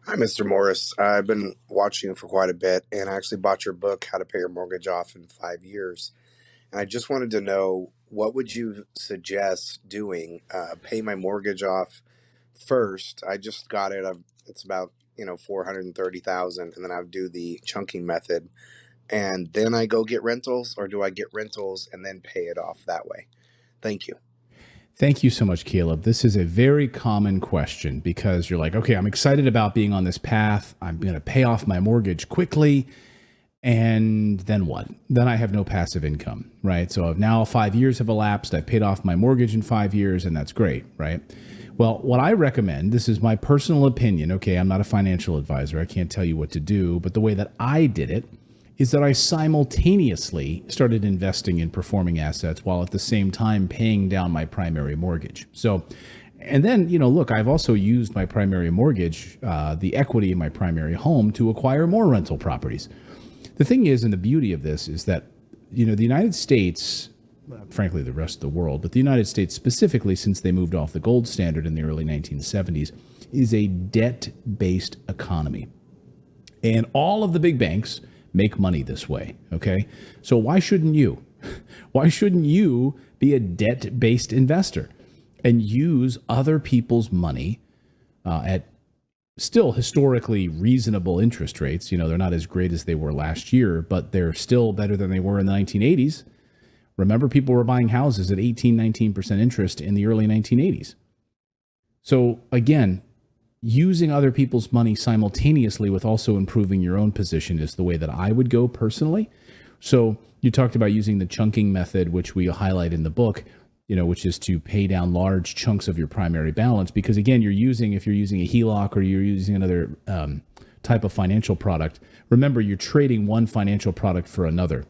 Hi, Mr. Morris. I've been watching you for quite a bit, and I actually bought your book, How to Pay Your Mortgage Off in 5 Years. And I just wanted to know, what would you suggest doing? Pay my mortgage off first. I just got it. It's about 430,000, and then I would do the chunking method, and then I go get rentals, or do I get rentals and then pay it off that way? Thank you. Thank you so much, Caleb. This is a very common question because you're like, okay, I'm excited about being on this path. I'm going to pay off my mortgage quickly. And then what? Then I have no passive income, right? So now 5 years have elapsed. I've paid off my mortgage in 5 years, and that's great, right? Well, what I recommend, this is my personal opinion. Okay, I'm not a financial advisor. I can't tell you what to do. But the way that I did it is that I simultaneously started investing in performing assets while at the same time paying down my primary mortgage. So, and then, look, I've also used my primary mortgage, the equity in my primary home, to acquire more rental properties. The thing is, and the beauty of this is that, the United States, frankly, the rest of the world, but the United States specifically, since they moved off the gold standard in the early 1970s, is a debt-based economy. And all of the big banks make money this way, okay? So why shouldn't you? Why shouldn't you be a debt-based investor and use other people's money at still historically reasonable interest rates? They're not as great as they were last year, but they're still better than they were in the 1980s. Remember, people were buying houses at 18, 19% interest in the early 1980s. So again, using other people's money simultaneously with also improving your own position is the way that I would go personally. So you talked about using the chunking method, which we highlight in the book, which is to pay down large chunks of your primary balance. Because again, if you're using a HELOC or you're using another type of financial product, remember, you're trading one financial product for another.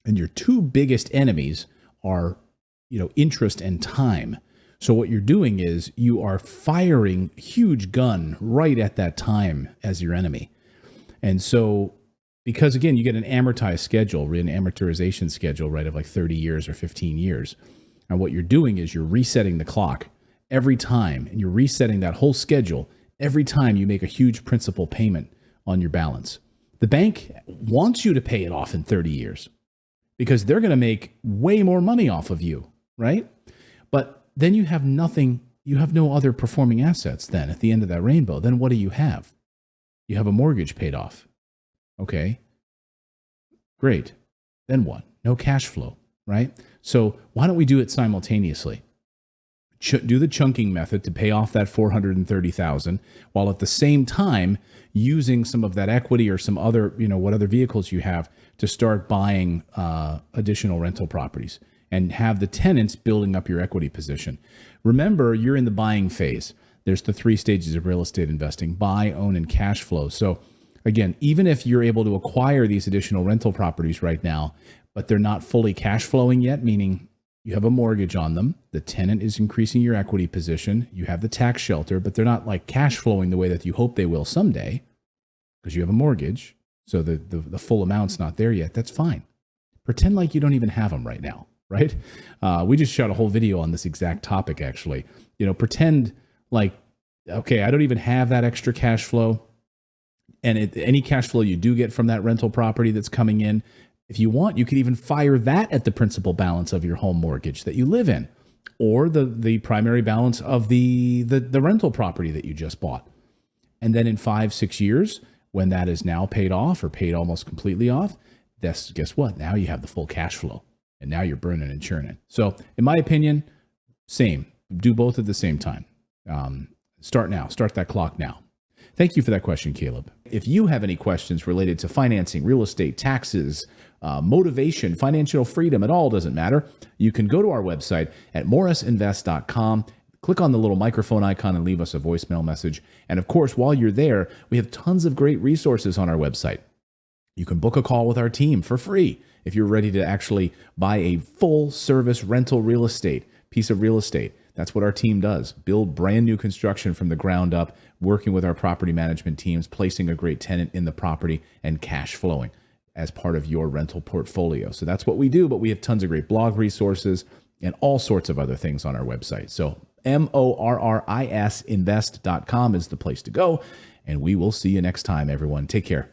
And your two biggest enemies are, interest and time. So what you're doing is you are firing a huge gun right at that time as your enemy. And so, because again, you get an amortized schedule, an amortization schedule, right, of like 30 years or 15 years. And what you're doing is you're resetting the clock every time, and you're resetting that whole schedule every time you make a huge principal payment on your balance. The bank wants you to pay it off in 30 years because they're going to make way more money off of you, right? But then you have nothing, you have no other performing assets then at the end of that rainbow. Then what do you have? You have a mortgage paid off. Okay, great. Then what? No cash flow, right? So why don't we do it simultaneously? Do the chunking method to pay off that 430,000 while at the same time using some of that equity or some other, what other vehicles you have to start buying additional rental properties and have the tenants building up your equity position. Remember, you're in the buying phase. There's the 3 stages of real estate investing: buy, own, and cash flow. So again, even if you're able to acquire these additional rental properties right now, but they're not fully cash flowing yet, meaning you have a mortgage on them, the tenant is increasing your equity position, you have the tax shelter, but they're not like cash flowing the way that you hope they will someday because you have a mortgage. So the full amount's not there yet. That's fine. Pretend like you don't even have them right now. Right? We just shot a whole video on this exact topic, actually. Pretend like, okay, I don't even have that extra cash flow. And any cash flow you do get from that rental property that's coming in, if you want, you could even fire that at the principal balance of your home mortgage that you live in, or the primary balance of the rental property that you just bought. And then in 5-6 years, when that is now paid off or paid almost completely off, guess what? Now you have the full cash flow. And now you're burning and churning. So in my opinion, same. Do both at the same time. Start now. Start that clock now. Thank you for that question, Caleb. If you have any questions related to financing, real estate, taxes, motivation, financial freedom, it all doesn't matter. You can go to our website at morrisinvest.com. Click on the little microphone icon and leave us a voicemail message. And of course, while you're there, we have tons of great resources on our website. You can book a call with our team for free if you're ready to actually buy a full service rental real estate, piece of real estate. That's what our team does. Build brand new construction from the ground up, working with our property management teams, placing a great tenant in the property and cash flowing as part of your rental portfolio. So that's what we do, but we have tons of great blog resources and all sorts of other things on our website. So MORRIS invest.com is the place to go. And we will see you next time, everyone. Take care.